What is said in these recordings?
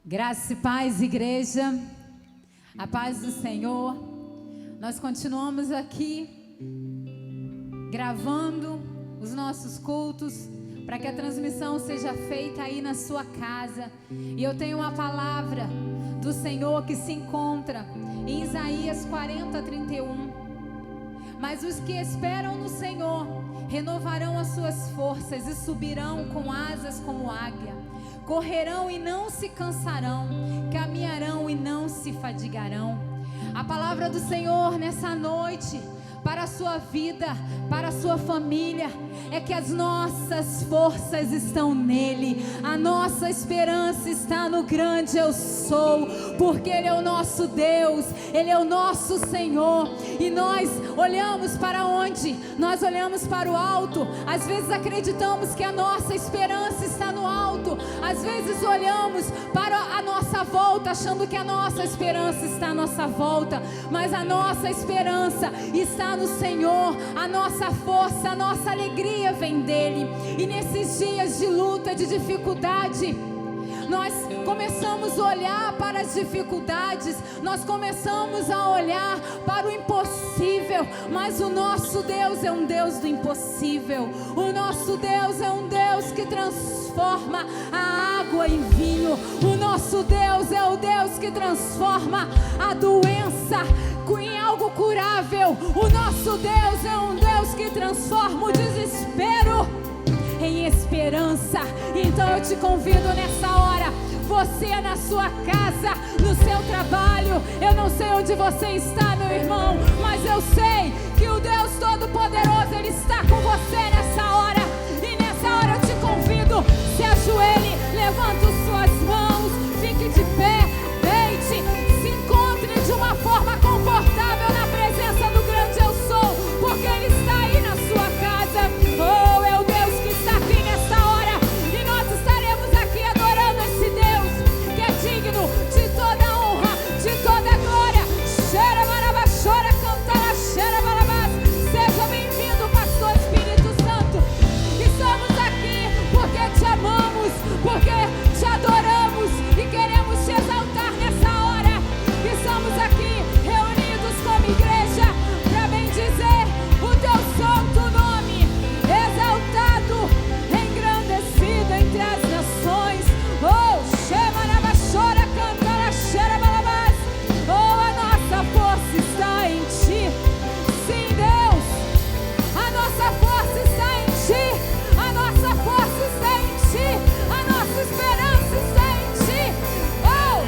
Graça e paz, igreja, a paz do Senhor. Nós continuamos aqui gravando os nossos cultos para que a transmissão seja feita aí na sua casa. E eu tenho uma palavra do Senhor que se encontra em Isaías 40:31. Mas os que esperam no Senhor renovarão as suas forças e subirão com asas como águia. Correrão e não se cansarão, caminharão e não se fadigarão. A palavra do Senhor nessa noite, para a sua vida, para a sua família, é que as nossas forças estão nele, a nossa esperança está no grande eu sou, porque ele é o nosso Deus, ele é o nosso Senhor. E nós olhamos para onde? Nós olhamos para o alto. Às vezes acreditamos que a nossa esperança está no alto, às vezes olhamos para a nossa volta achando que a nossa esperança está à nossa volta, mas a nossa esperança está no Senhor, a nossa força, a nossa alegria vem dele. E nesses dias de luta, de dificuldade, nós começamos a olhar para as dificuldades, nós começamos a olhar para o impossível, mas o nosso Deus é um Deus do impossível. O nosso Deus é um Deus que transforma a água em vinho. O nosso Deus é o Deus que transforma a doença em algo curável. O nosso Deus é um Deus que transforma o desespero em esperança. Então eu te convido nessa hora, você na sua casa, no seu trabalho, eu não sei onde você está, meu irmão, mas eu sei que o Deus Todo-Poderoso, ele está com você nessa hora. E nessa hora eu te convido, se ajoelhe, levanta as suas mãos, fique de pé, deite, se encontre de uma forma confortável na presença do grande eu sou, porque ele está aí na sua casa. Oh, é o Deus que está aqui nessa hora, e nós estaremos aqui adorando esse Deus que é digno de toda honra, de toda glória. Xera barabá, chora, cantará, xera barabá. Seja bem-vindo, pastor Espírito Santo. Estamos aqui porque te amamos, porque te adoramos e queremos te exaltar nessa hora. Estamos aqui reunidos como igreja para bendizer o teu santo nome, exaltado, engrandecido entre as nações. Oh, Shemaraba, chora, cantará, xera balabás. Oh, a nossa força está em ti. Sim, Deus, a nossa força está em ti, a nossa força está em ti, a nossa esperança está em ti. Oh!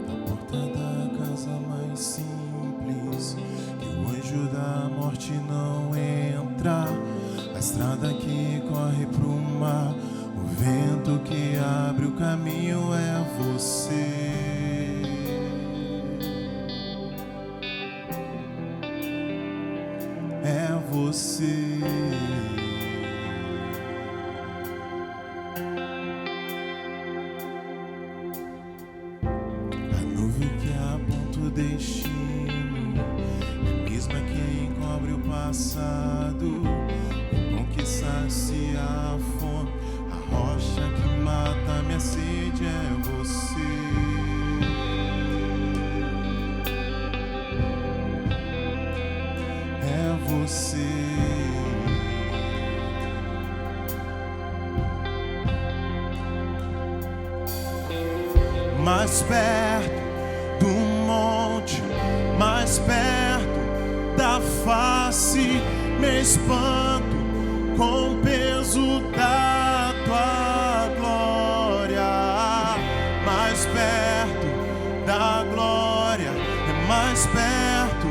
Na porta da casa mais simples, que o anjo da morte não entra. A estrada que corre pro mar, o vento que abre o caminho é você. É você. A nuvem que aponta o destino é a mesma que encobre o passado. O pão que sacia a fome, a rocha que mata minha sede é você. É você. Mais perto do monte, mais perto da face, me espanto com o peso da tua glória. Mais perto da glória, é mais perto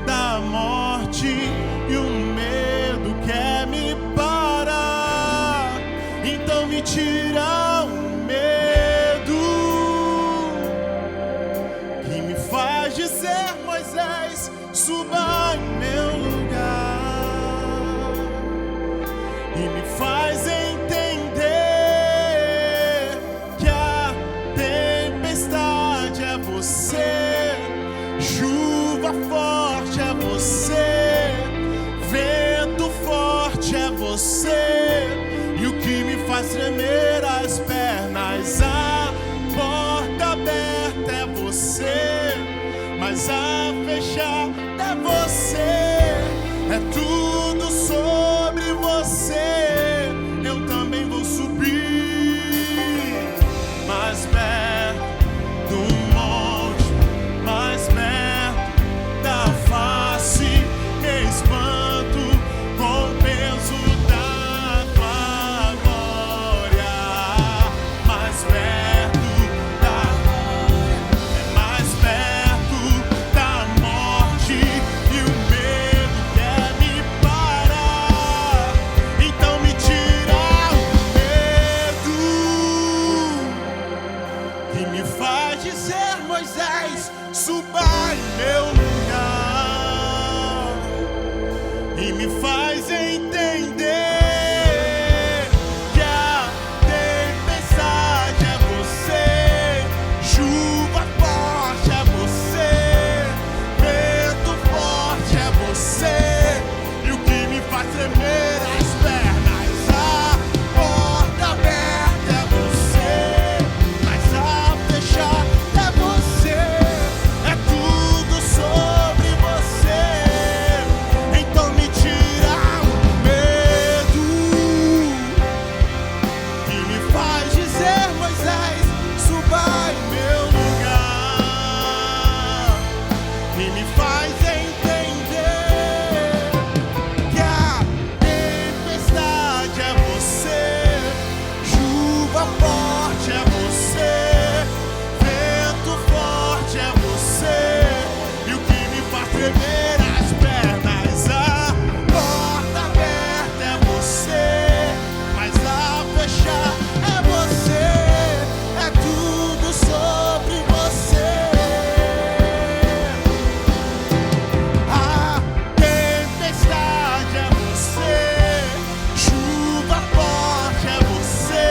da morte, e o medo quer me parar. Então me tira o medo que me faz dizer: Moisés, suba em meu lugar, e me faz entender você. E o que me faz tremer as pernas, a porta aberta é você, mas a fechada é você. É tudo sobre você. Eu também vou subir mais perto do monte, mais perto da face. Me espanto com o peso da tua glória. Mais perto da glória, mais perto da morte, e o medo quer me parar. Então me tira o medo que me faz dizer: Moisés, suba em meu lugar, e me faz entender que a tempestade é você, chuva forte é você, vento forte é você. E o que me faz tremer as pernas, a porta aberta é você, mas a fechada é você. É tudo sobre você. Então me tira o medo que me faz dizer: Moisés, suba em meu lugar, e me faz entender que a tempestade é você, chuva forte é você, vento forte é você. E o que me faz tremer as pernas, a porta aberta é você, mas a fechar é você. É tudo sobre você. A tempestade é você, chuva forte é você,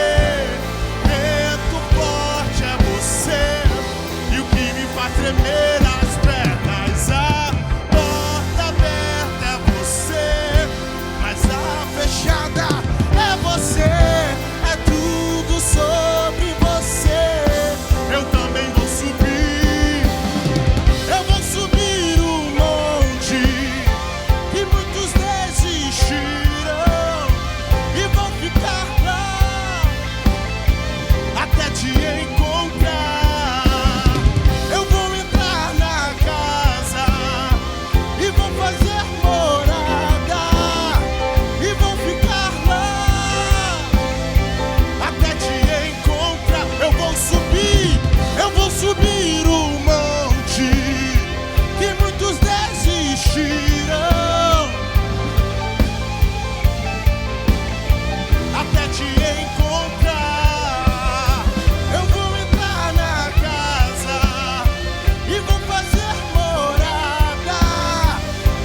vento forte é você. E o que me faz tremer as pernas, a porta aberta é você, mas a fechada é você. É tudo sobre você. Eu também vou subir. Eu vou subir o monte que muitos desistiram, e vão ficar lá até te encontrar. Eu vou entrar na casa e vou fazer morada, e vão ficar lá até te encontrar. Eu vou subir o monte que muitos desistiram, até te encontrar. Eu vou entrar na casa e vou fazer morada,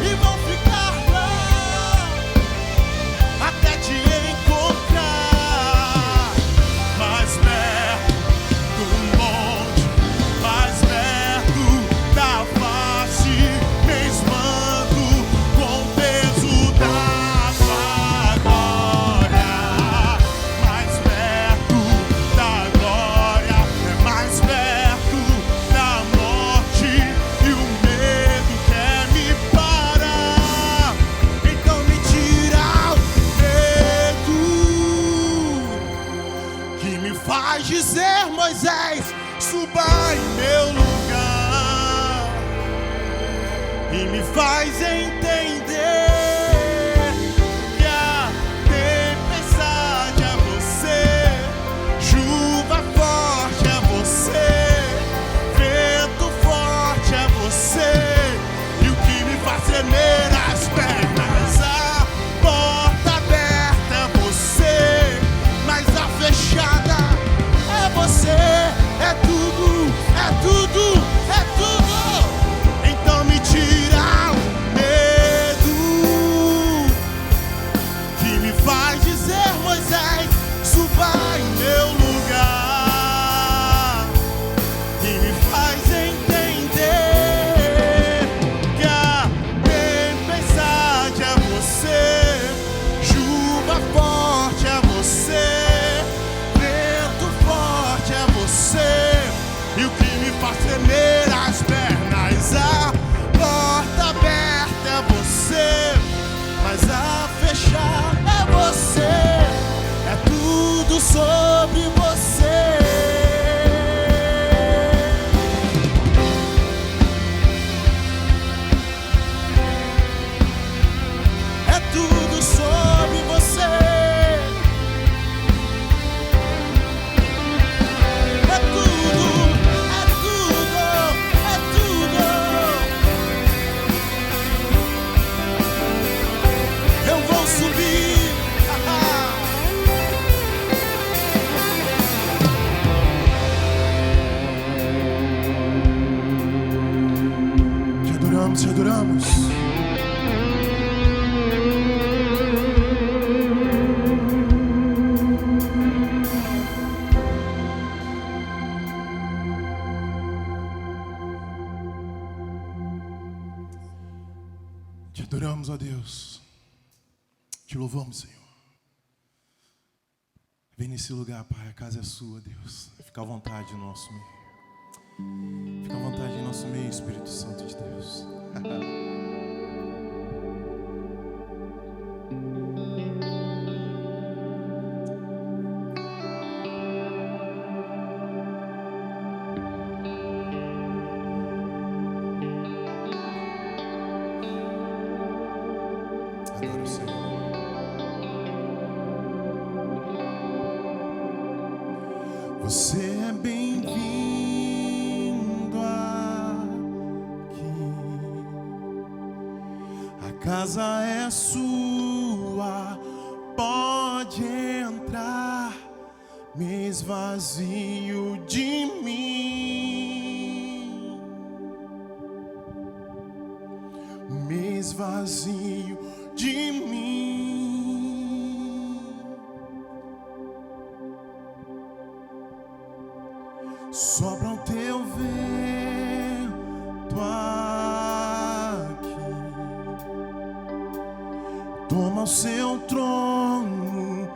e vão ficar lá até te encontrar. Mais perto do monte, mais perto da face, me espanto com o peso da tua glória. Mais perto da glória, é mais perto da morte, e o medo quer me parar. Então me tira o medo que me faz dizer: Moisés, suba em meu lugar, e me faz entender que a tempestade é você, chuva forte é você, vento forte é você. E o que me faz tremer as pernas, a porta aberta é você, mas a fechada é você. É tudo, é tudo, é tudo. Então me tira o medo adoramos. Te adoramos, ó Deus. Te louvamos, Senhor. Vem nesse lugar, Pai. A casa é sua, Deus. Fica à vontade no nosso meio. Fica à vontade em nosso meio, Espírito Santo de Deus. Adoro o Senhor. Você é bem-vindo aqui. A casa é sua, pode entrar. Me esvazio de mim. Me esvazio de mim. Sopra o teu vento aqui, toma o seu trono,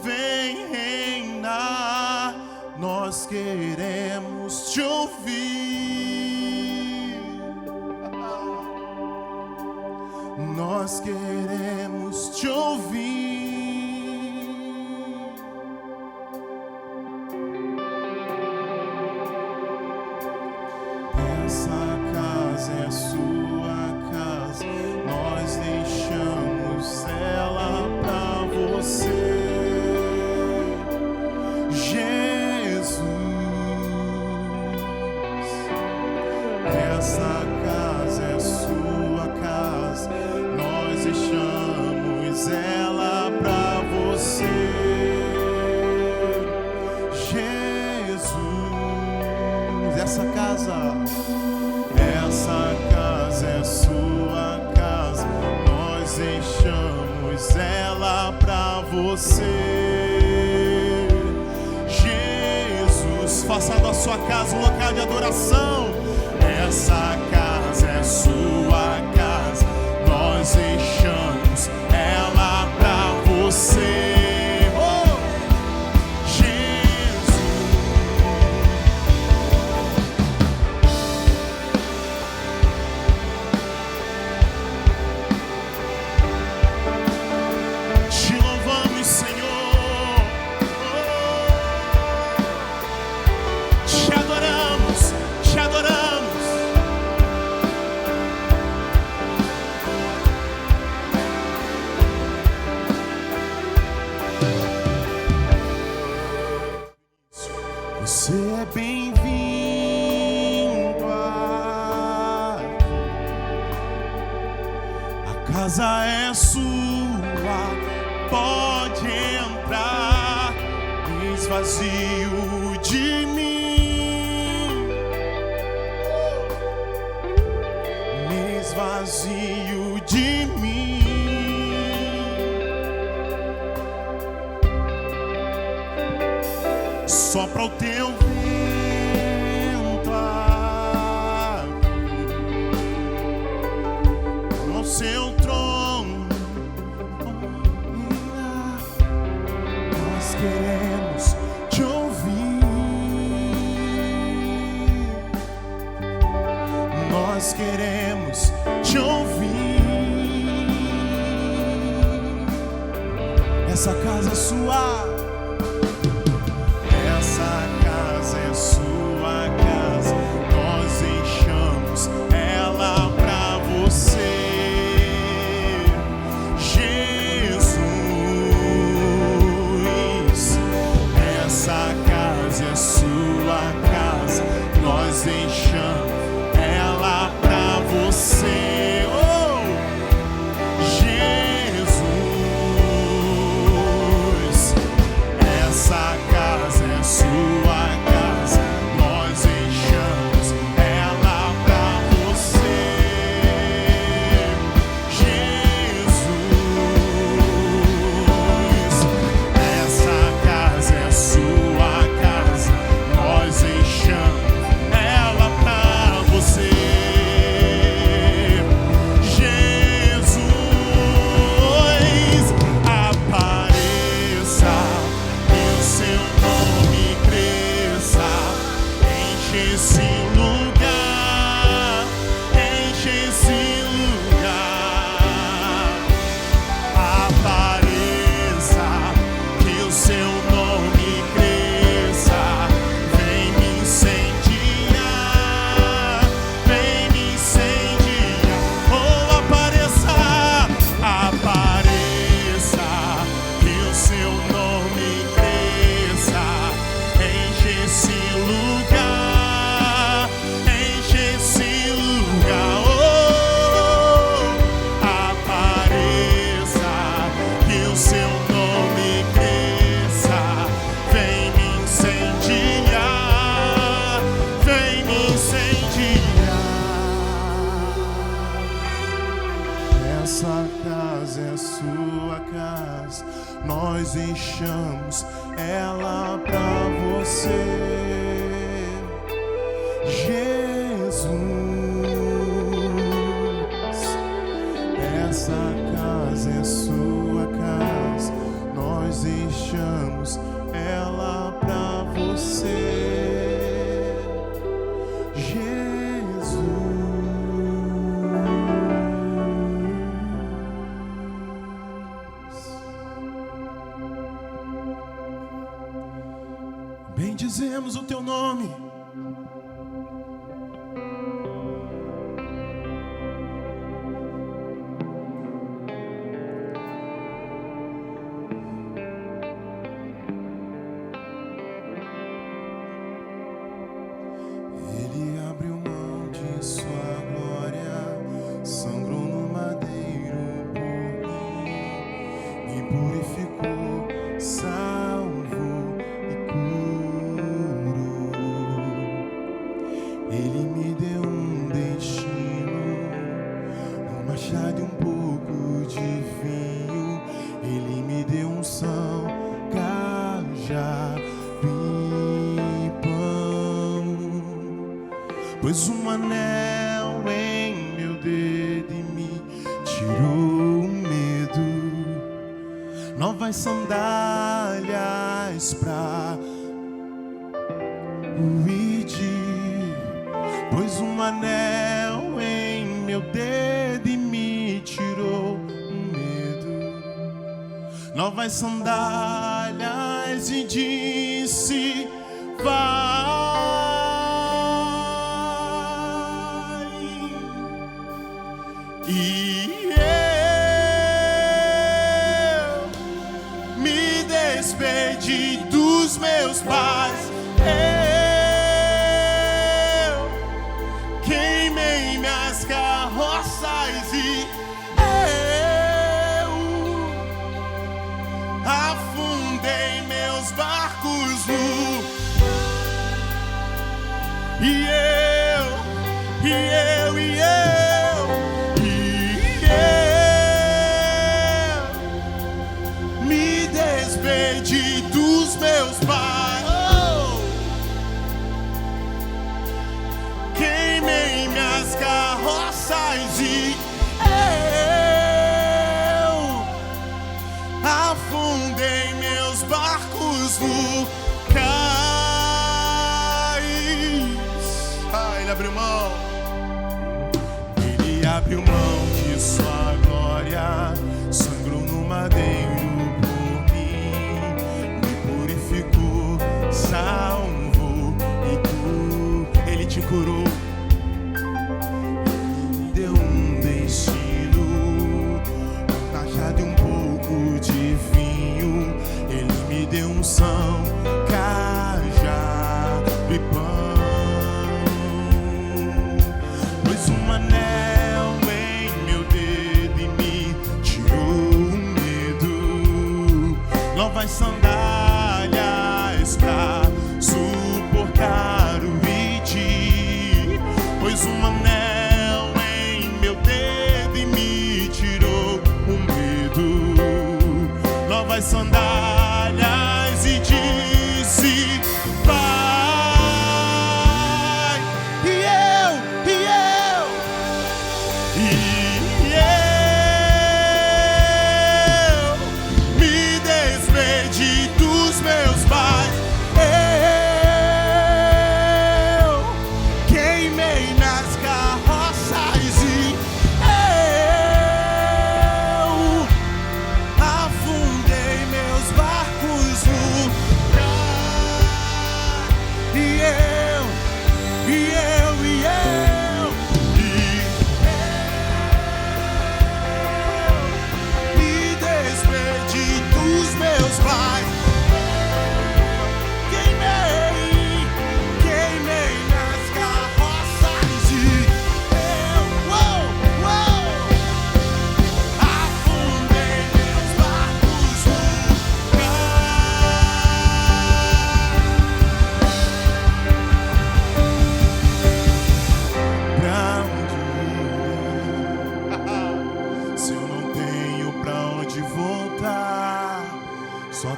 vem reinar. Nós queremos te ouvir. Nós queremos te ouvir. Essa casa é sua casa, nós deixamos ela pra você, Jesus. Essa casa é sua casa, nós deixamos ela pra você, Jesus. Essa casa é sua casa, nós deixamos ela pra você, Jesus. Faça da sua casa um local de adoração. Essa casa é sua casa, nós deixamos ela pra você. Você é bem-vindo aqui. A casa é sua, pode entrar. Me esvazio de mim. Me esvazio de mim. Sopra o teu vento aqui, no seu trono. Nós queremos te ouvir. Nós queremos te ouvir. Essa casa é sua. Essa casa é sua casa, nós deixamos ela pra você, Jesus. Essa casa é sua casa, nós deixamos ela pra você, oh, Jesus. nós deixamos ela pra você. Jesus, essa casa é sua casa, nós deixamos ela pra você. Bendizemos o teu nome. Ele abriu mão de sua glória, sangrou no madeiro por mim, me purificou, salvou e curou. Ele me deu um destino, um machado e um pouco de vinho. Ele me deu unção, cajado e pão. Pôs um anel em meu dedo e me tirou o medo. Novas sandálias pra o ID. Pôs um anel em meu dedo e me tirou o medo. Novas sandálias e disse: vai. E eu me despedi dos meus pais. Eu queimei minhas carroças e eu afundei meus barcos no. E eu me despedi dos meus pais. Queimei minhas carroças e eu afundei meus barcos no cais. Ele abriu mão. Ele abriu mão de sua glória, sangrou no madeiro por mim, me purificou, salvou e curou. Ele te curou. Ele me deu um destino, um cajado e um pouco de vinho. Ele me deu unção, cajado e pão. Pôs um anel em meu dedo e me tirou o medo. Novas sandálias pra suportar o ID. Pôs um anel em meu dedo e me tirou o medo. Novas sandálias e disse: vai. E eu me despedi dos meus pais. Eu queimei minhas carroças e eu afundei meus barcos no cais.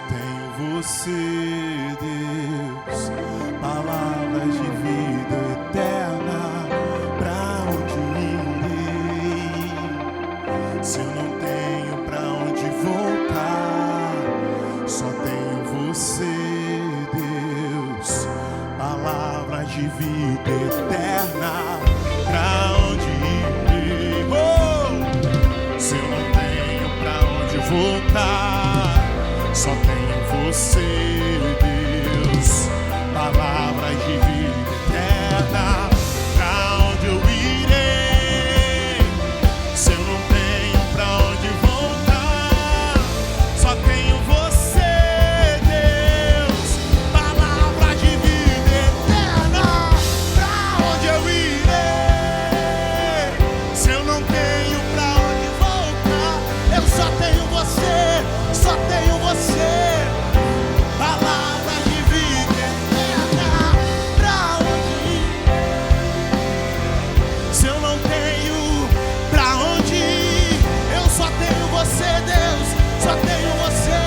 tenho você, Deus, palavras de vida eterna. Pra onde irei? Se eu não tenho pra onde voltar, só tenho você, Deus, palavras de vida eterna. Pra onde irei? Oh! Se eu não tenho pra onde voltar, só tenho você, Deus, palavras de vida eterna. Pra onde eu irei? Se eu não tenho pra onde voltar, só tenho você, Deus, palavras de vida eterna. Pra onde eu irei? Se eu não tenho pra onde voltar, eu só tenho você, só tenho você, palavras de vida eterna. Pra onde ir? Se eu não tenho pra onde ir, eu só tenho você, Deus, só tenho você,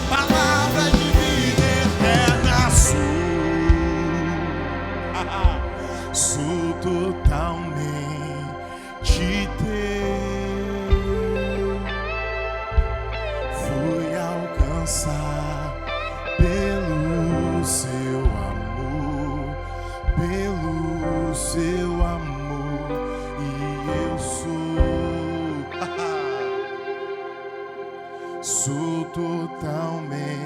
palavras de vida eterna. Sou totalmente teu. Fui alcançar pelo seu amor, pelo seu amor, e eu sou totalmente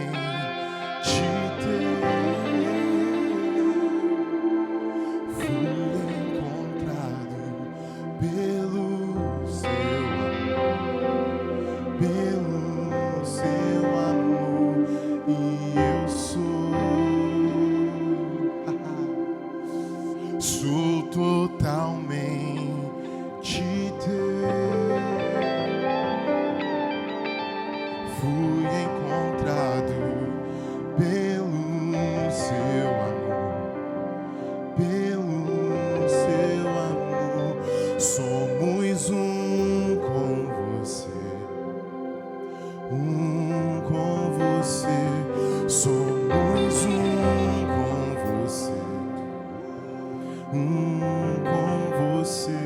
teu. Fui encontrado pelo seu amor, pelo seu amor, e eu sou totalmente teu. Fui encontrado pelo seu amor, pelo seu amor. Somos um com você, um com você. Somos um com você, um com você.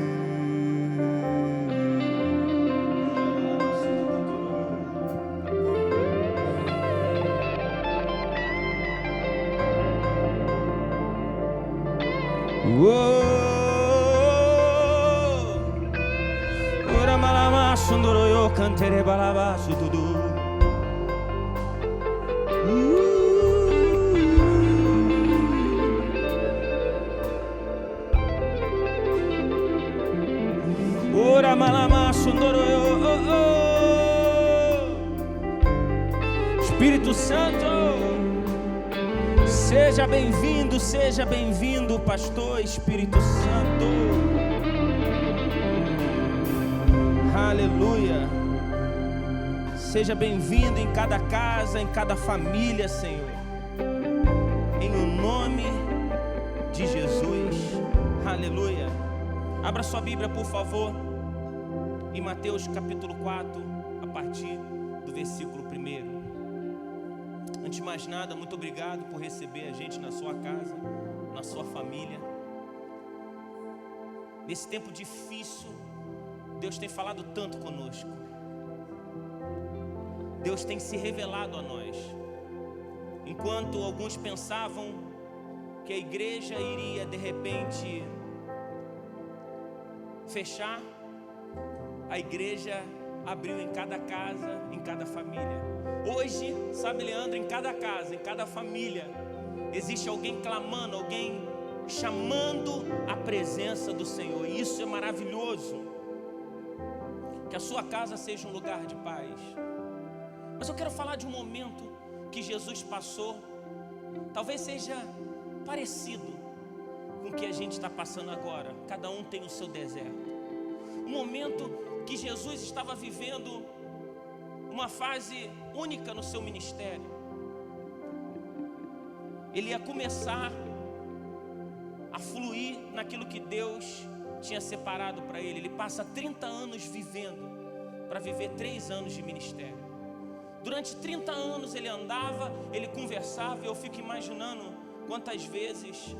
Ora malama sundoro yo cantere balaba sududu. Ora malama sundoro yo. Espírito Santo, seja bem-vindo, pastor Espírito Santo. Aleluia. Seja bem-vindo em cada casa, em cada família, Senhor. Em o nome de Jesus. Aleluia. Abra sua Bíblia, por favor, em Mateus capítulo 4, a partir do versículo 1. Antes de mais nada, muito obrigado por receber a gente na sua casa, na sua família. Nesse tempo difícil, Deus tem falado tanto conosco. Deus tem se revelado a nós. Enquanto alguns pensavam que a igreja iria de repente fechar, a igreja abriu em cada casa, em cada família. Hoje, sabe, Leandro, em cada casa, em cada família, existe alguém clamando, alguém chamando a presença do Senhor. E isso é maravilhoso. Que a sua casa seja um lugar de paz. Mas eu quero falar de um momento que Jesus passou. Talvez seja parecido com o que a gente está passando agora. Cada um tem o seu deserto. Um momento que Jesus estava vivendo uma fase única no seu ministério. Ele ia começar a fluir naquilo que Deus tinha separado para ele. Ele passa 30 anos vivendo, para viver 3 anos de ministério. Durante 30 anos ele andava, ele conversava, e eu fico imaginando quantas vezes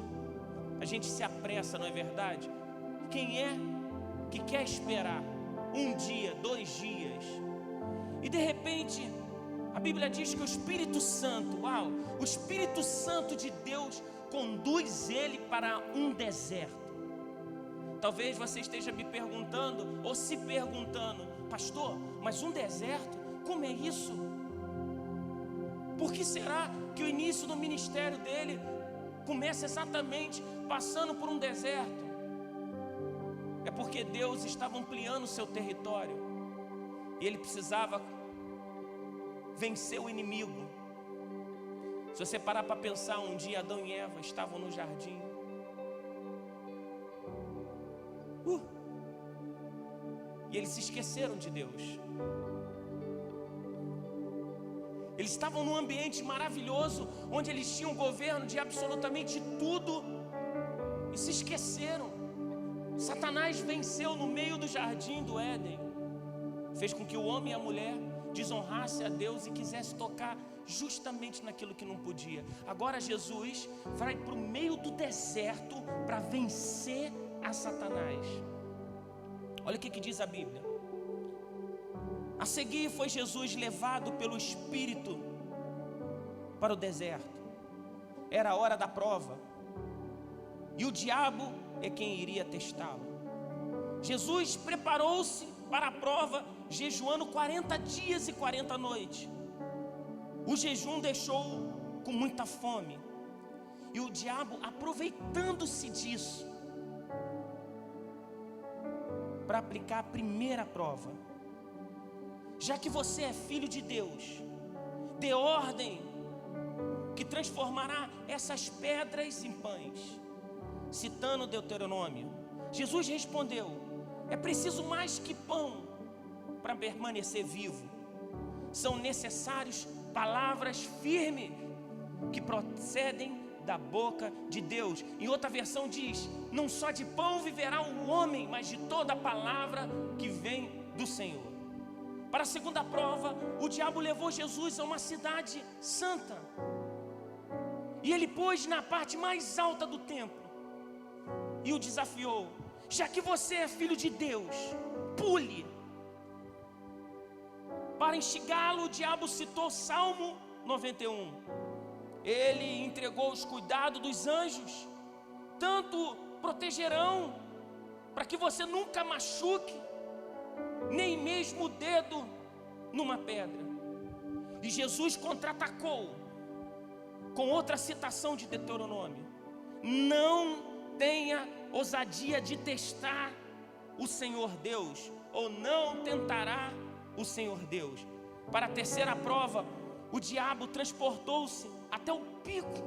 a gente se apressa, não é verdade? Quem é que quer esperar um dia, 2 dias, e de repente a Bíblia diz que o Espírito Santo, o Espírito Santo de Deus conduz ele para um deserto. Talvez você esteja me perguntando ou se perguntando: pastor, mas um deserto, como é isso? Por que será que o início do ministério dele começa exatamente passando por um deserto? É porque Deus estava ampliando o seu território e ele precisava vencer o inimigo. Se você parar para pensar, um dia Adão e Eva estavam no jardim, e eles se esqueceram de Deus. Eles estavam num ambiente maravilhoso, onde eles tinham governo de absolutamente tudo, e se esqueceram. Satanás venceu no meio do jardim do Éden, fez com que o homem e a mulher desonrassem a Deus e quisesse tocar justamente naquilo que não podia. Agora Jesus vai para o meio do deserto para vencer a Satanás. Olha o que diz a Bíblia. A seguir foi Jesus levado pelo Espírito para o deserto. Era a hora da prova, e o diabo é quem iria testá-lo. Jesus preparou-se para a prova, jejuando 40 dias e 40 noites. O jejum deixou com muita fome, e o diabo, aproveitando-se disso, para aplicar a primeira prova. Já que você é filho de Deus, dê ordem que transformará essas pedras em pães. Citando Deuteronômio, Jesus respondeu: é preciso mais que pão para permanecer vivo. São necessários palavras firmes que procedem da boca de Deus. Em outra versão diz: não só de pão viverá o homem, mas de toda a palavra que vem do Senhor. Para a segunda prova, o diabo levou Jesus a uma cidade santa, e ele pôs na parte mais alta do templo e o desafiou: já que você é filho de Deus, pule. Para instigá-lo, o diabo citou Salmo 91. Ele entregou os cuidados dos anjos, tanto protegerão para que você nunca machuque nem mesmo o dedo numa pedra. E Jesus contra-atacou com outra citação de Deuteronômio: não tenha ousadia de testar o Senhor Deus, ou não tentará o Senhor Deus. Para a terceira prova, o diabo transportou-se até o pico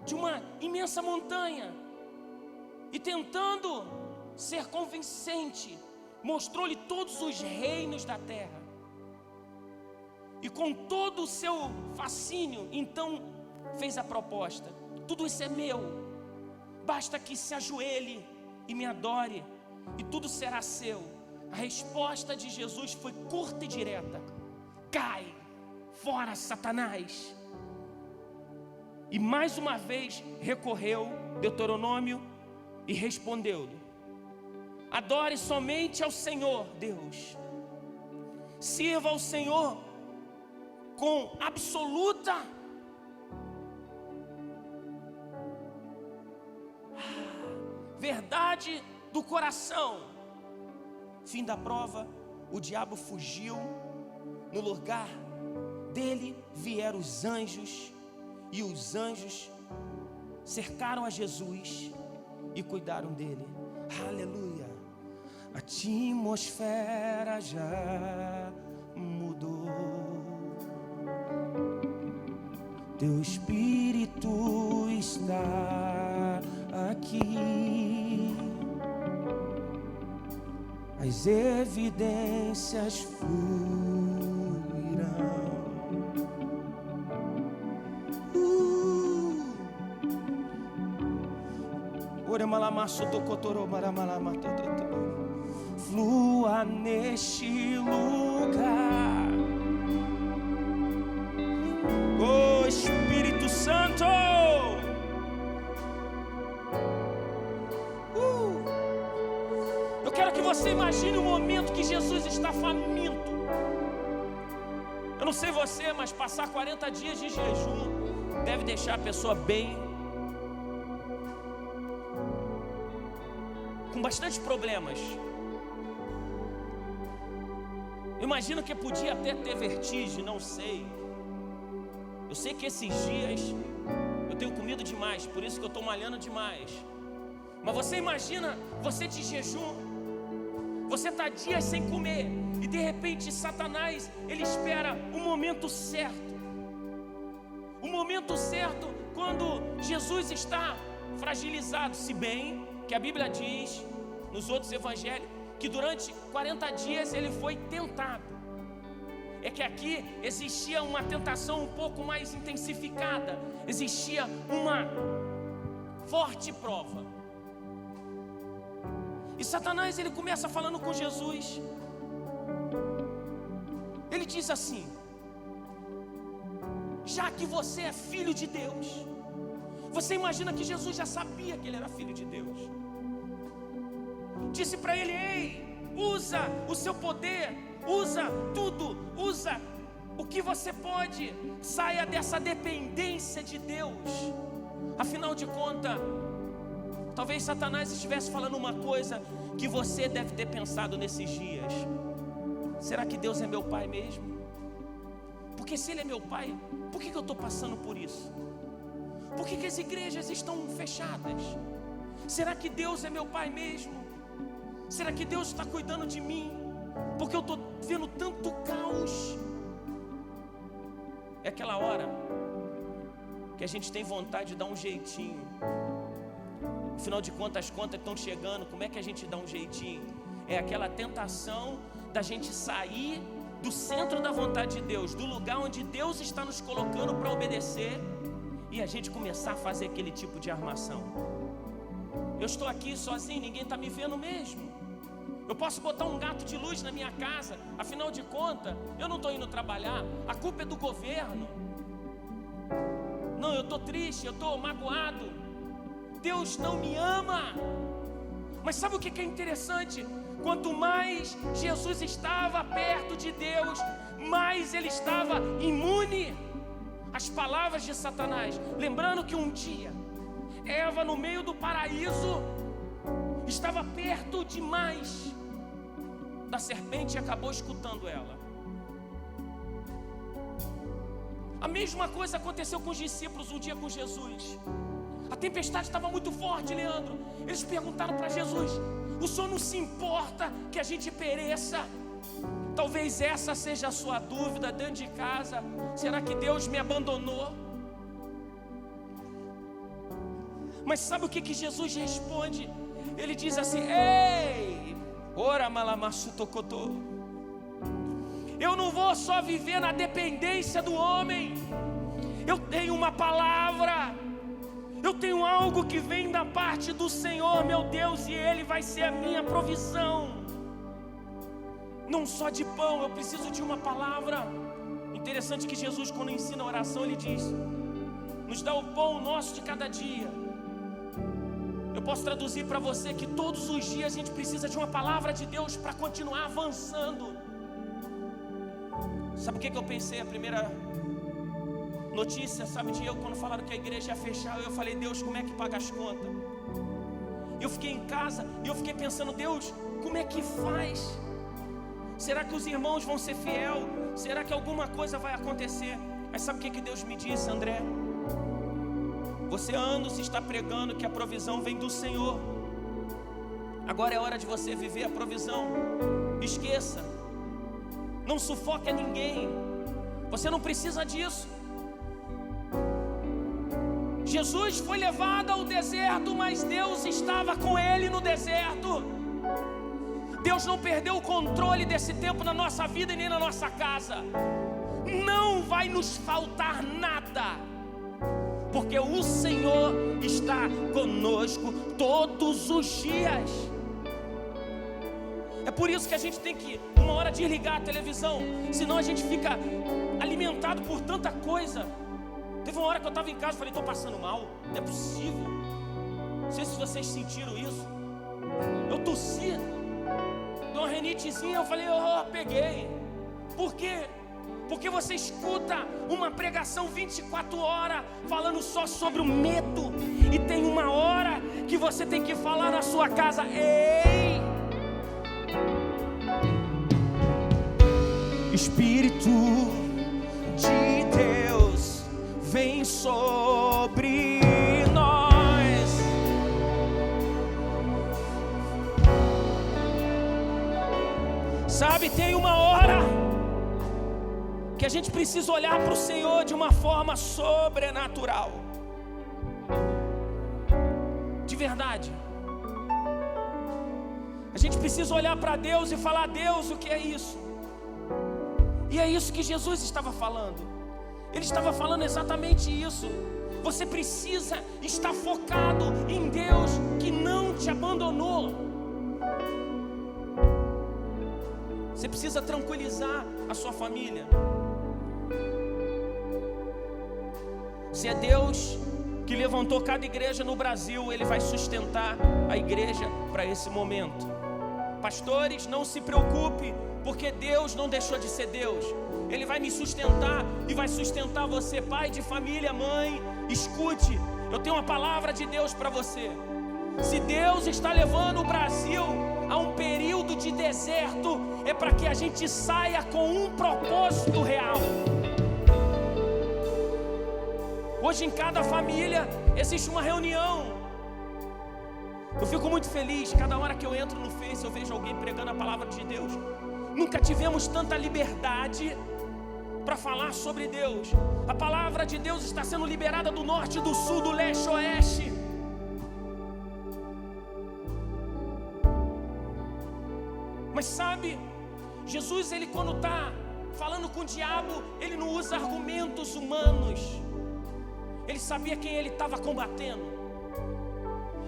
de uma imensa montanha, e tentando ser convincente, mostrou-lhe todos os reinos da terra. E com todo o seu fascínio, então fez a proposta: tudo isso é meu, basta que se ajoelhe e me adore, e tudo será seu. A resposta de Jesus foi curta e direta: cai fora, Satanás. E mais uma vez recorreu Deuteronômio e respondeu-lhe: adore somente ao Senhor Deus, sirva ao Senhor com absoluta verdade do coração. Fim da prova, o diabo fugiu. No lugar dele vieram os anjos, e os anjos cercaram a Jesus e cuidaram dele. Aleluia. A atmosfera já mudou. Teu Espírito está aqui. As evidências fluirão. Flua neste lugar. Você imagine o momento que Jesus está faminto. Eu não sei você, mas passar 40 dias de jejum deve deixar a pessoa bem, com bastante problemas. Imagino que podia até ter vertigem, não sei. Eu sei que esses dias eu tenho comido demais, por isso que eu estou malhando demais. Mas você imagina, você de jejum, você está dias sem comer, e de repente Satanás, ele espera o momento certo. O momento certo quando Jesus está fragilizado. Se bem que a Bíblia diz, nos outros evangelhos, que durante 40 dias ele foi tentado. É que aqui existia uma tentação um pouco mais intensificada. Existia uma forte prova. E Satanás, ele começa falando com Jesus. Ele diz assim: já que você é filho de Deus. Você imagina que Jesus já sabia que ele era filho de Deus. Disse para ele: ei, usa o seu poder, usa tudo, usa o que você pode, saia dessa dependência de Deus. Afinal de contas, talvez Satanás estivesse falando uma coisa que você deve ter pensado nesses dias: será que Deus é meu pai mesmo? Porque se ele é meu pai, por que eu estou passando por isso? Por que as igrejas estão fechadas? Será que Deus é meu pai mesmo? Será que Deus está cuidando de mim? Porque eu estou vendo tanto caos. É aquela hora que a gente tem vontade de dar um jeitinho. Afinal de contas, as contas estão chegando. Como é que a gente dá um jeitinho? É aquela tentação da gente sair do centro da vontade de Deus, do lugar onde Deus está nos colocando para obedecer, e a gente começar a fazer aquele tipo de armação. Eu estou aqui sozinho, ninguém está me vendo mesmo. Eu posso botar um gato de luz na minha casa, afinal de contas, eu não estou indo trabalhar, a culpa é do governo. Não, eu estou triste, eu estou magoado, Deus não me ama. Mas sabe o que é interessante? Quanto mais Jesus estava perto de Deus, mais ele estava imune às palavras de Satanás. Lembrando que um dia, Eva, no meio do paraíso, estava perto demais da serpente e acabou escutando ela. A mesma coisa aconteceu com os discípulos um dia com Jesus. A tempestade estava muito forte, Leandro. Eles perguntaram para Jesus: o Senhor não se importa que a gente pereça? Talvez essa seja a sua dúvida dentro de casa. Será que Deus me abandonou? Mas sabe o que Jesus responde? Ele diz assim: ei, ora malamassutocotô, eu não vou só viver na dependência do homem. Eu tenho uma palavra, eu tenho algo que vem da parte do Senhor, meu Deus, e Ele vai ser a minha provisão. Não só de pão, eu preciso de uma palavra. Interessante que Jesus, quando ensina a oração, Ele diz: nos dá o pão nosso de cada dia. Eu posso traduzir para você que todos os dias a gente precisa de uma palavra de Deus para continuar avançando. Sabe o que eu pensei? A primeira notícia, sabe de eu, quando falaram que a igreja ia fechar, eu falei: Deus, como é que paga as contas? Eu fiquei em casa e eu fiquei pensando: Deus, como é que faz? Será que os irmãos vão ser fiel? Será que alguma coisa vai acontecer? Mas sabe o que Deus me disse, André? Você há anos está pregando que a provisão vem do Senhor. Agora é hora de você viver a provisão. Esqueça, não sufoque a ninguém. Você não precisa disso. Jesus foi levado ao deserto, mas Deus estava com ele no deserto. Deus não perdeu o controle desse tempo na nossa vida e nem na nossa casa. Não vai nos faltar nada, porque o Senhor está conosco todos os dias. É por isso que a gente tem que, uma hora, desligar a televisão, senão a gente fica alimentado por tanta coisa. Teve uma hora que eu estava em casa e falei: estou passando mal, não é possível. Não sei se vocês sentiram isso. Eu tossi. deu uma renitezinha, eu falei, peguei. Por quê? Porque você escuta uma pregação 24 horas falando só sobre o medo, e tem uma hora que você tem que falar na sua casa: ei, Espírito de Deus, vem sobre nós. Sabe, tem uma hora que a gente precisa olhar para o Senhor de uma forma sobrenatural, de verdade. A gente precisa olhar para Deus e falar: Deus, o que é isso? E é isso que Jesus estava falando. Ele estava falando exatamente isso. Você precisa estar focado em Deus, que não te abandonou. Você precisa tranquilizar a sua família. Se é Deus que levantou cada igreja no Brasil, Ele vai sustentar a igreja para esse momento. Pastores, não se preocupe, porque Deus não deixou de ser Deus. Ele vai me sustentar e vai sustentar você. Pai de família, mãe, escute, eu tenho uma palavra de Deus para você. Se Deus está levando o Brasil a um período de deserto, é para que a gente saia com um propósito real. Hoje em cada família existe uma reunião. Eu fico muito feliz, cada hora que eu entro no Face eu vejo alguém pregando a palavra de Deus. Nunca tivemos tanta liberdade para falar sobre Deus. A palavra de Deus está sendo liberada do norte, do sul, do leste, oeste. Mas sabe, Jesus, ele quando está falando com o diabo, ele não usa argumentos humanos. Ele sabia quem ele estava combatendo.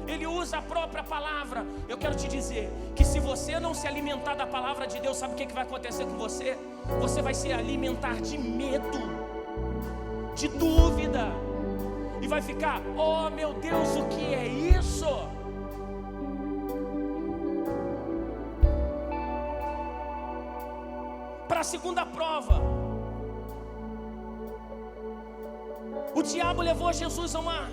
Ele usa a própria palavra. Eu quero te dizer que se você não se alimentar da palavra de Deus, sabe o que vai acontecer com você? Você vai se alimentar de medo, de dúvida, e vai ficar: oh meu Deus, o que é isso? Para a segunda prova, o diabo levou Jesus a uma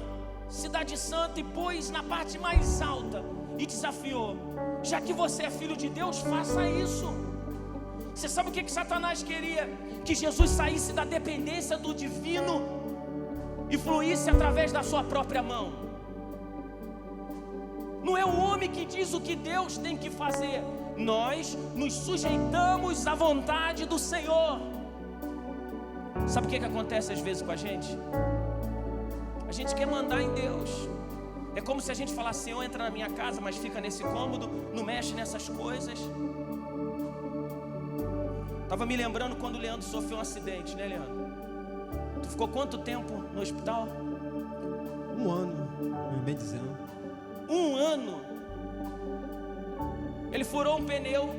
cidade santa e pôs na parte mais alta e desafiou: já que você é filho de Deus, faça isso. Você sabe o que Satanás queria? Que Jesus saísse da dependência do divino e fluísse através da sua própria mão. Não é o homem que diz o que Deus tem que fazer. Nós nos sujeitamos à vontade do Senhor. Sabe o que acontece às vezes com a gente? A gente quer mandar em Deus. É como se a gente falasse: Senhor, entra na minha casa, mas fica nesse cômodo, não mexe nessas coisas. Estava me lembrando quando o Leandro sofreu um acidente, né, Leandro? Tu ficou quanto tempo no hospital? 1 ano, bem dizendo. 1 ano. Ele furou um pneu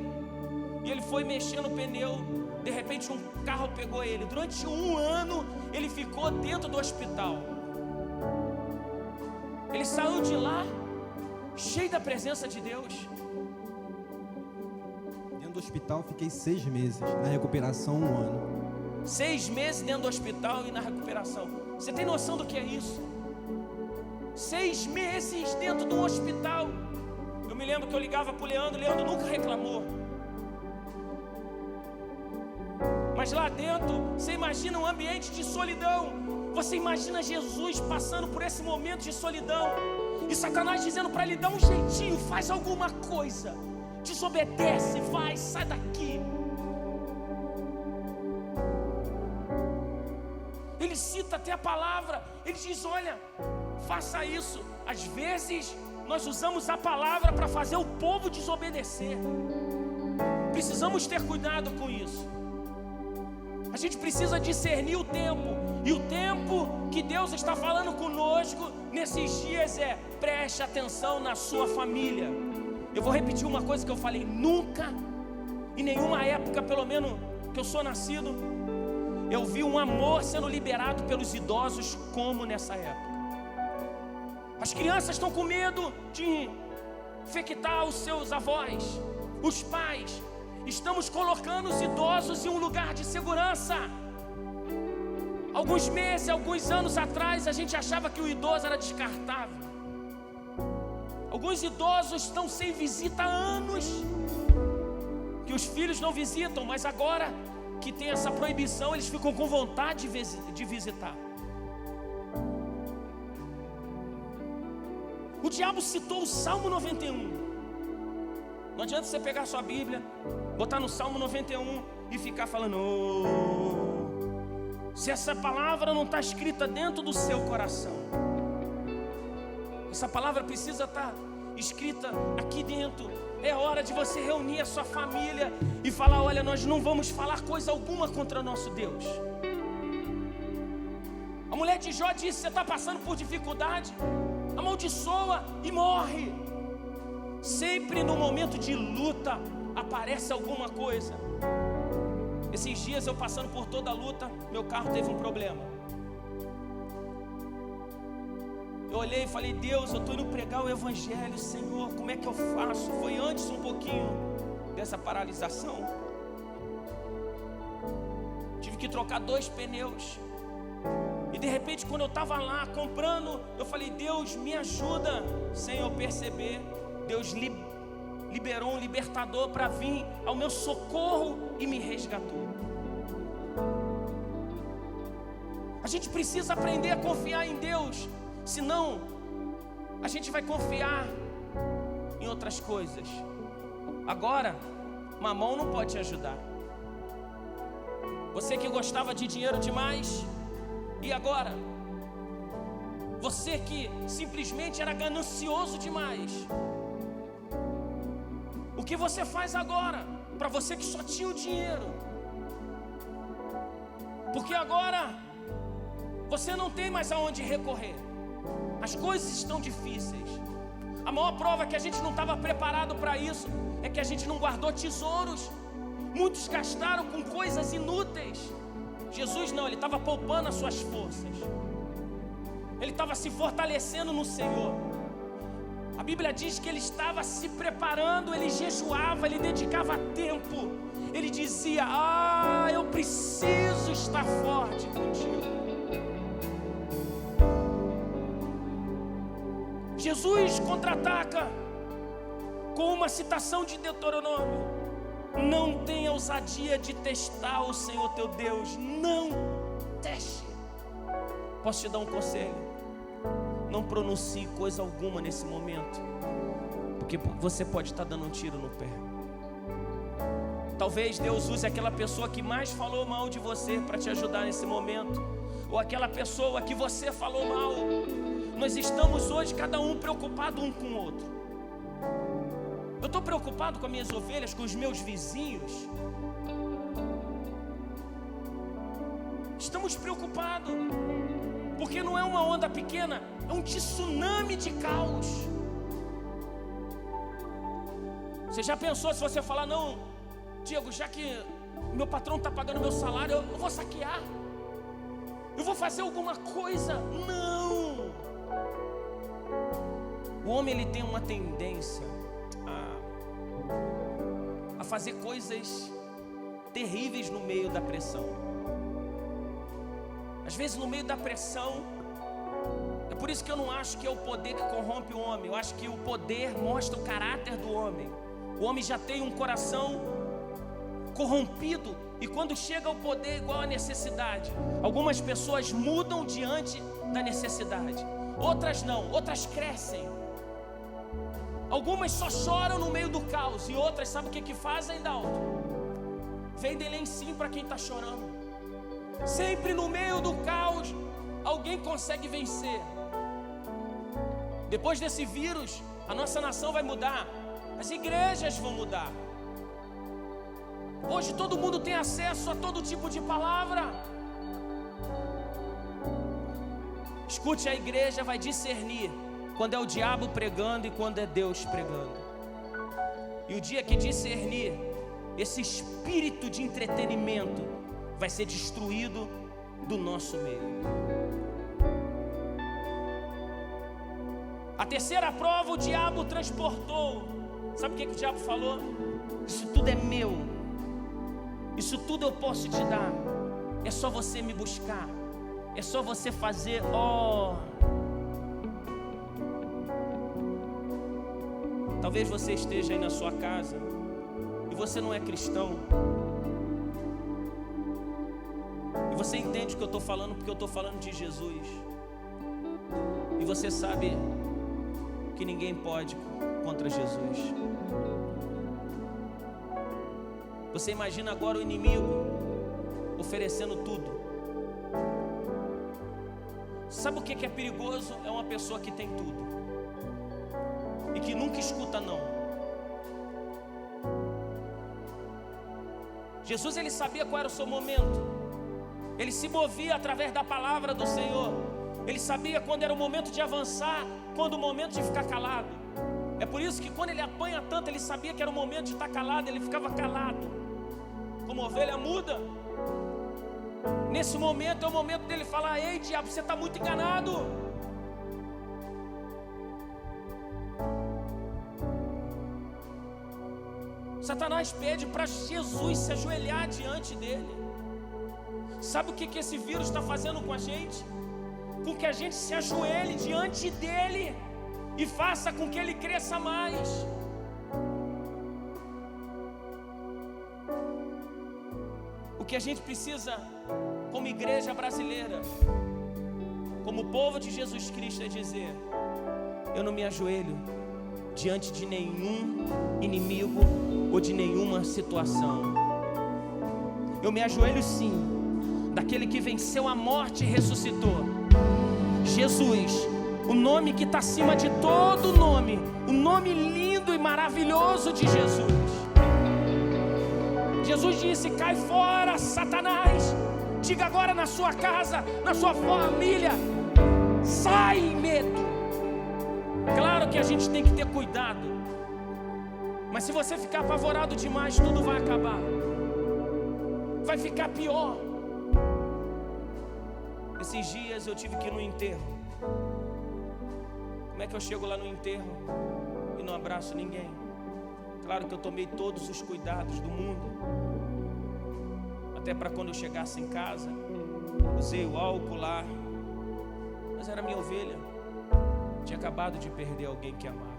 e ele foi mexer no pneu. De repente um carro pegou ele. Durante 1 ano ele ficou dentro do hospital. Ele saiu de lá cheio da presença de Deus. Dentro do hospital fiquei 6 meses, na recuperação 1 ano. 6 meses dentro do hospital e na recuperação. Você tem noção do que é isso? 6 meses dentro do hospital. Eu me lembro que eu ligava para o Leandro nunca reclamou. Mas lá dentro, você imagina um ambiente de solidão. Você imagina Jesus passando por esse momento de solidão. E Satanás dizendo para ele: dá um jeitinho, faz alguma coisa. Desobedece, vai, sai daqui. Ele cita até a palavra. Ele diz: olha, faça isso. Às vezes nós usamos a palavra para fazer o povo desobedecer. Precisamos ter cuidado com isso. A gente precisa discernir o tempo. E o tempo que Deus está falando conosco nesses dias é: preste atenção na sua família. Eu vou repetir uma coisa que eu falei: nunca, em nenhuma época, pelo menos que eu sou nascido, eu vi um amor sendo liberado pelos idosos como nessa época. As crianças estão com medo de infectar os seus avós. os pais, estamos colocando os idosos em um lugar de segurança. Alguns meses, alguns anos atrás, a gente achava que o idoso era descartável. Alguns idosos estão sem visita há anos, que os filhos não visitam, mas agora que tem essa proibição, eles ficam com vontade de visitar. O diabo citou o Salmo 91. Não adianta você pegar sua Bíblia, botar no Salmo 91 e ficar falando: oh, se essa palavra não está escrita dentro do seu coração. Essa palavra precisa estar escrita aqui dentro. É hora de você reunir a sua família e falar: olha, nós não vamos falar coisa alguma contra o nosso Deus. A mulher de Jó disse: você está passando por dificuldade, amaldiçoa e morre. Sempre no momento de luta aparece alguma coisa. Esses dias eu passando por toda a luta, meu carro teve um problema. Eu olhei e falei: Deus, eu estou indo pregar o Evangelho, Senhor, como é que eu faço? Foi antes um pouquinho dessa paralisação. Tive que trocar 2 pneus. E de repente, quando eu estava lá comprando, eu falei: Deus, me ajuda. Sem eu perceber, Deus liberou um libertador para vir ao meu socorro e me resgatou. A gente precisa aprender a confiar em Deus, senão a gente vai confiar em outras coisas. Agora, mamão não pode te ajudar. Você que gostava de dinheiro demais, e agora? Você que simplesmente era ganancioso demais, o que você faz agora? Para você que só tinha o dinheiro, porque agora você não tem mais aonde recorrer. As coisas estão difíceis. A maior prova que a gente não estava preparado para isso é que a gente não guardou tesouros. Muitos gastaram com coisas inúteis. Jesus não, ele estava poupando as suas forças. Ele estava se fortalecendo no Senhor. A Bíblia diz que ele estava se preparando, ele jejuava, ele dedicava tempo. Ele dizia: ah, eu preciso estar forte contigo. Jesus contra-ataca com uma citação de Deuteronômio: não tenha ousadia de testar o Senhor teu Deus. Não teste. Posso te dar um conselho? Não pronuncie coisa alguma nesse momento, porque você pode estar dando um tiro no pé. Talvez Deus use aquela pessoa que mais falou mal de você para te ajudar nesse momento, ou aquela pessoa que você falou mal. Nós estamos hoje cada um preocupado um com o outro. Eu estou preocupado com as minhas ovelhas, com os meus vizinhos. Estamos preocupados, porque não é uma onda pequena, é um tsunami de caos. Você já pensou se você falar: não, Diego, já que meu patrão está pagando meu salário, eu vou saquear, eu vou fazer alguma coisa? Não. O homem, ele tem uma tendência a fazer coisas terríveis no meio da pressão. Às vezes no meio da pressão, é por isso que eu não acho que é o poder que corrompe o homem. Eu acho que o poder mostra o caráter do homem. O homem já tem um coração corrompido, e quando chega ao poder é igual à necessidade. Algumas pessoas mudam diante da necessidade, outras não, outras crescem. Algumas só choram no meio do caos, e outras, sabe o que fazem, Dalton? Vendem lencinho para quem está chorando. Sempre no meio do caos, alguém consegue vencer. Depois desse vírus, a nossa nação vai mudar, as igrejas vão mudar. Hoje todo mundo tem acesso a todo tipo de palavra. Escute, a igreja vai discernir quando é o diabo pregando e quando é Deus pregando. E o dia que discernir, esse espírito de entretenimento vai ser destruído do nosso meio. A terceira prova o diabo transportou. Sabe o que o diabo falou? Isso tudo é meu. Isso tudo eu posso te dar. É só você me buscar. É só você fazer, Talvez você esteja aí na sua casa e você não é cristão. E você entende o que eu estou falando, porque eu estou falando de Jesus. E você sabe que ninguém pode contra Jesus. Você imagina agora o inimigo oferecendo tudo. Sabe o que é perigoso? É uma pessoa que tem tudo e que nunca escuta não. Jesus, ele sabia qual era o seu momento. Ele se movia através da palavra do Senhor. Ele sabia quando era o momento de avançar, quando o momento de ficar calado. É por isso que quando ele apanha tanto, ele sabia que era o momento de estar calado. Ele ficava calado, como ovelha muda. Nesse momento é o momento dele falar: ei, diabo, você está muito enganado. Satanás pede para Jesus se ajoelhar diante dele. Sabe o que esse vírus está fazendo com a gente? Com que a gente se ajoelhe diante dele e faça com que ele cresça mais. O que a gente precisa, como igreja brasileira, como povo de Jesus Cristo, é dizer: eu não me ajoelho diante de nenhum inimigo ou de nenhuma situação. Eu me ajoelho sim daquele que venceu a morte e ressuscitou, Jesus, o nome que está acima de todo nome, o nome lindo e maravilhoso de Jesus. Jesus disse: cai fora, Satanás. Diga agora na sua casa, na sua família: sai, medo. Claro que a gente tem que ter cuidado, mas se você ficar apavorado demais, tudo vai acabar, vai ficar pior. Esses dias eu tive que ir no enterro. Como é que eu chego lá no enterro e não abraço ninguém? Claro que eu tomei todos os cuidados do mundo, até para quando eu chegasse em casa, usei o álcool lá, mas era minha ovelha, tinha acabado de perder alguém que amava.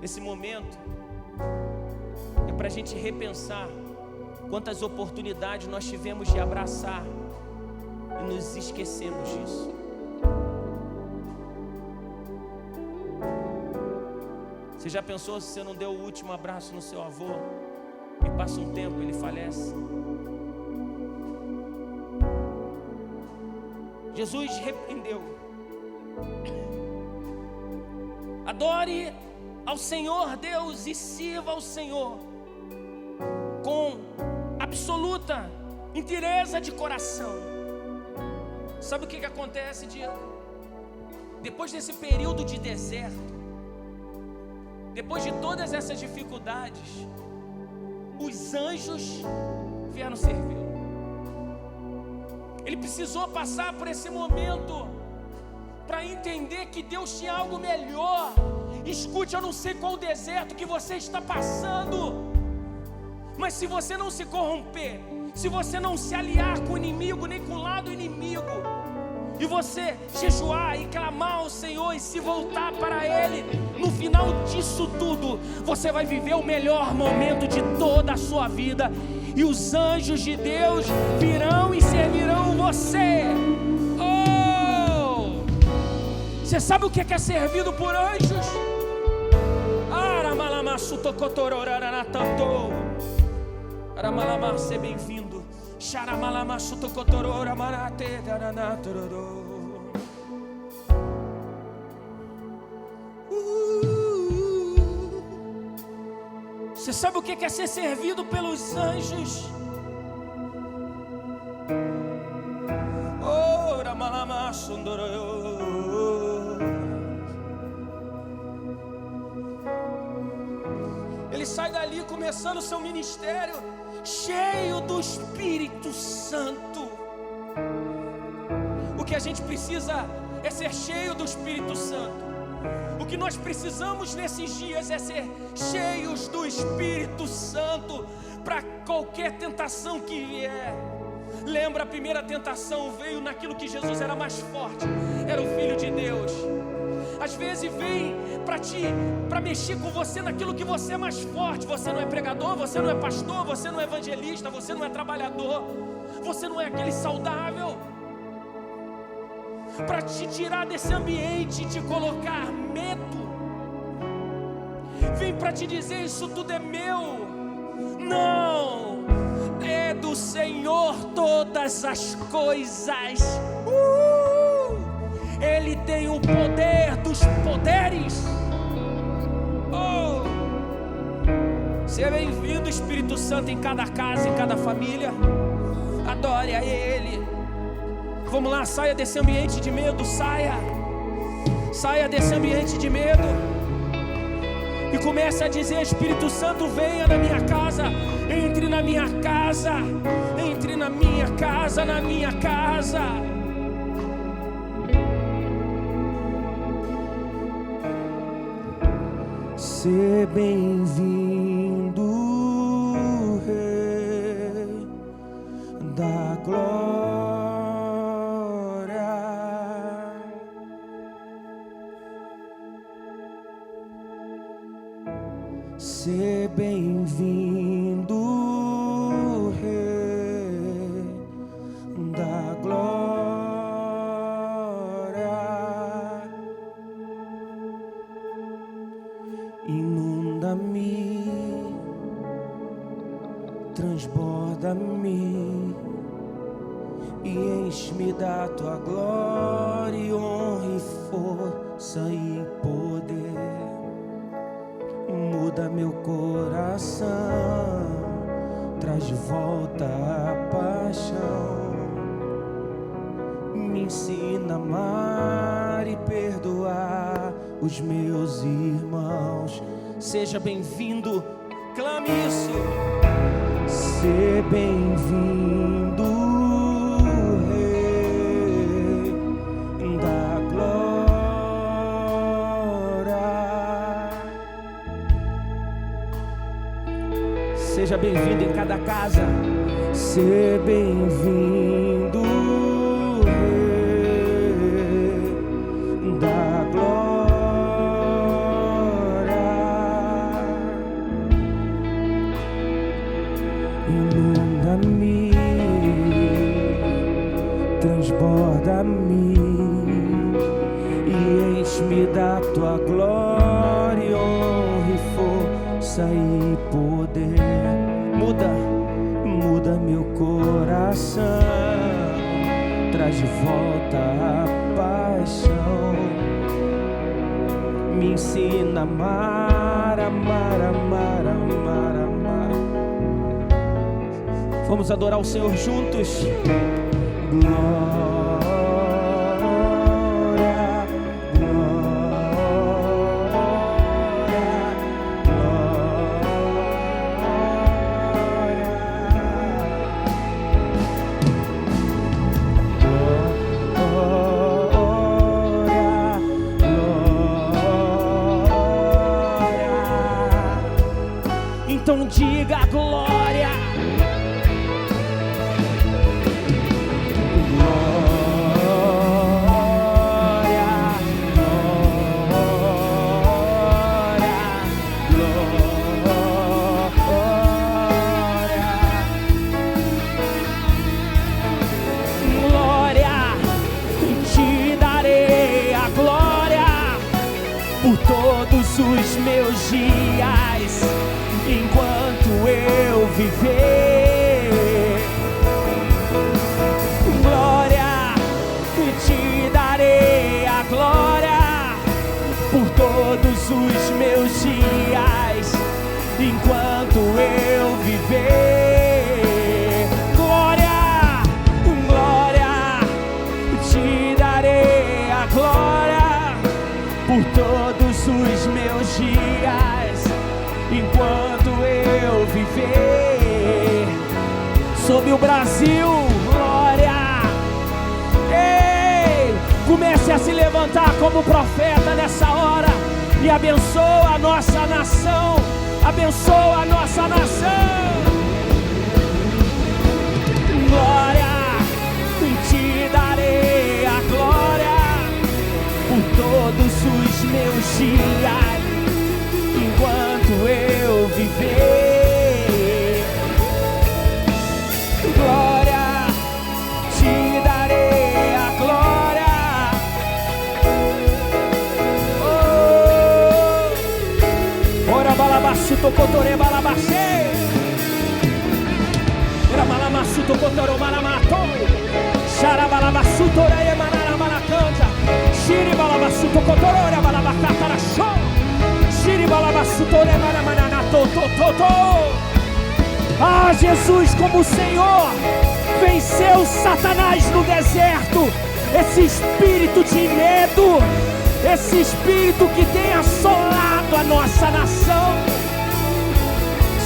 Esse momento é para a gente repensar quantas oportunidades nós tivemos de abraçar e nos esquecemos disso. Você já pensou se você não deu o último abraço no seu avô e passa um tempo e ele falece? Jesus repreendeu: adore ao Senhor Deus e sirva ao Senhor com absoluta inteireza de coração. Sabe o que acontece, Diego? Depois desse período de deserto, depois de todas essas dificuldades, os anjos vieram servi-lo. Ele precisou passar por esse momento para entender que Deus tinha algo melhor. Escute, eu não sei qual o deserto que você está passando, mas se você não se corromper, se você não se aliar com o inimigo, nem com o lado inimigo, e você jejuar e clamar ao Senhor e se voltar para Ele, no final disso tudo, você vai viver o melhor momento de toda a sua vida, e os anjos de Deus virão e servirão você. Oh! Você sabe o que é servido por anjos? Seja bem-vindo. Você sabe o que é ser servido pelos anjos? Ele sai dali começando o seu ministério cheio do Espírito Santo. O que a gente precisa é ser cheio do Espírito Santo. O que nós precisamos nesses dias é ser cheios do Espírito Santo para qualquer tentação que vier. Lembra, a primeira tentação veio naquilo que Jesus era mais forte, era o Filho de Deus. Às vezes vem para mexer com você naquilo que você é mais forte. Você não é pregador, você não é pastor, você não é evangelista, você não é trabalhador, você não é aquele saudável. Para te tirar desse ambiente e te colocar medo. Vem para te dizer: isso tudo é meu. Não, é do Senhor todas as coisas. Ele tem o poder dos poderes. Seja bem-vindo, Espírito Santo, em cada casa, em cada família. Adore a Ele. Vamos lá, saia desse ambiente de medo, saia desse ambiente de medo e comece a dizer: Espírito Santo, venha na minha casa, entre na minha casa, entre na minha casa, na minha casa. Ser bem-vindo, Rei da glória. Ser bem-vindo, Rei da glória. Inunda-me, transborda-me e enche-me da tua glória, honra e força e poder. Muda meu coração, traz de volta a paixão. Me ensina a amar e perdoar os meus irmãos. Seja bem-vindo, clame isso. Ser bem-vindo, Rei da glória. Seja bem-vindo em cada casa. Ser bem-vindo, Rei da glória. Inunda-me, transborda-me e enche-me da tua glória, honra e força e poder. Muda meu coração, traz de volta a paixão. Me ensina a amar, amar, amar, amar, amar. Vamos adorar o Senhor juntos. Glória, então diga glória. Todos os meus dias, enquanto eu viver, glória, te darei a glória por todos os meus dias, enquanto eu viver, glória, glória, te darei a glória por todos os meus dias, enquanto eu viver. Sobre o Brasil, glória. Ei, comece a se levantar como profeta nessa hora e abençoa a nossa nação. Abençoa a nossa nação. Glória, te darei a glória por todos os meus dias, enquanto eu viver. Glória, te darei a glória. Ora balabaçu tocotore balabaxê. Ora balabaçu tocotoro balamato. Xara balabaçu torei manara maracanta. Xiri balabaçu tocotoro ora balabacata na show. Xiri balabaçu torei manara to. Ah, Jesus, como o Senhor venceu Satanás no deserto, esse espírito de medo, esse espírito que tem assolado a nossa nação,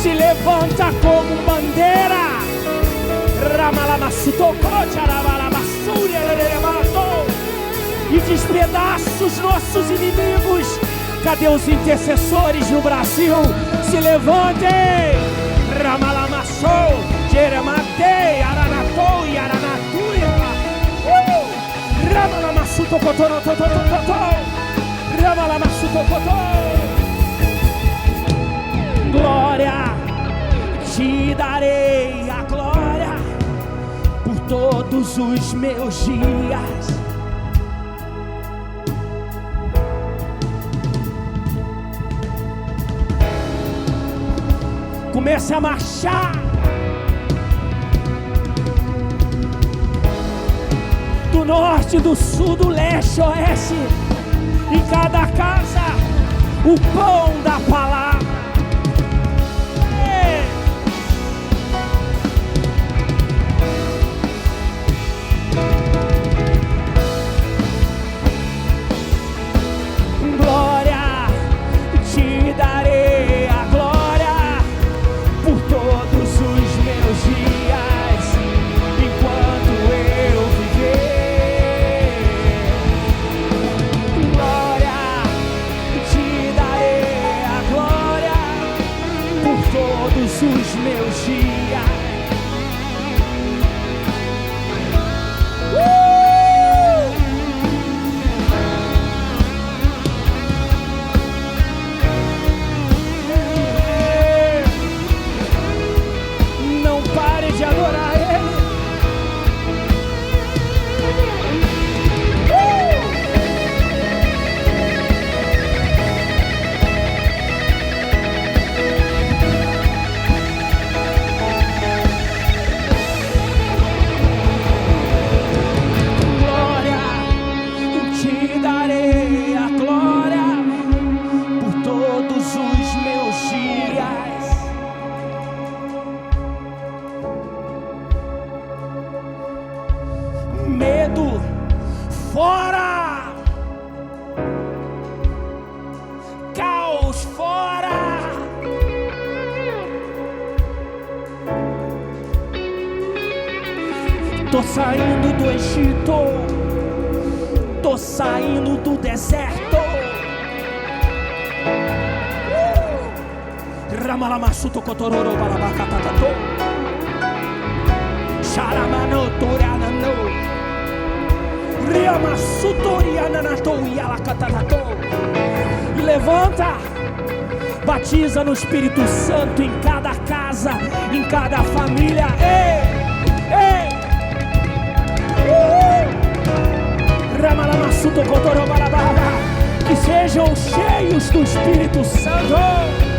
se levanta como bandeira. E despedaça os nossos inimigos. Cadê os intercessores no Brasil? Se levantem. Ramalamassou, Jerematei, Aranatou e Aranatuia. Ramalamassu tocotoro, Ramalamassu tocotoro. Glória, te darei a glória por todos os meus dias. Comece a marchar. Do norte, do sul, do leste, oeste. Em cada casa, o pão da palavra. Glória, te darei a glória por todos os meus dias, enquanto eu viver. Glória, te darei a glória por todos os meus dias. Não pare de adorar Ele. Glória, te darei a glória por todos os meus dias. Medo fora, caos fora. Tô saindo do Egito, tô saindo do deserto. Ramalamassu tocotororo balabacatatato. Sharamano torianano. Riamassu toriananato yalacatatato. E levanta, batiza no Espírito Santo em cada casa, em cada família. Ei, ei. Ramalamassu tocotoro balababa. Que sejam cheios do Espírito Santo.